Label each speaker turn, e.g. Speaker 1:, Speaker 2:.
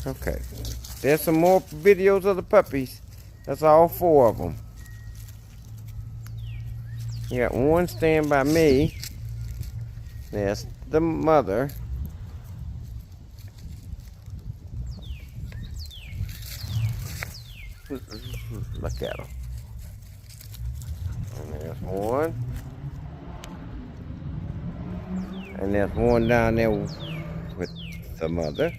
Speaker 1: Okay. There's some more videos of the puppies. That's all 4 of them. You got one staying by me. There's the mother. Look at them. And there's one. And there's one down there with the mother.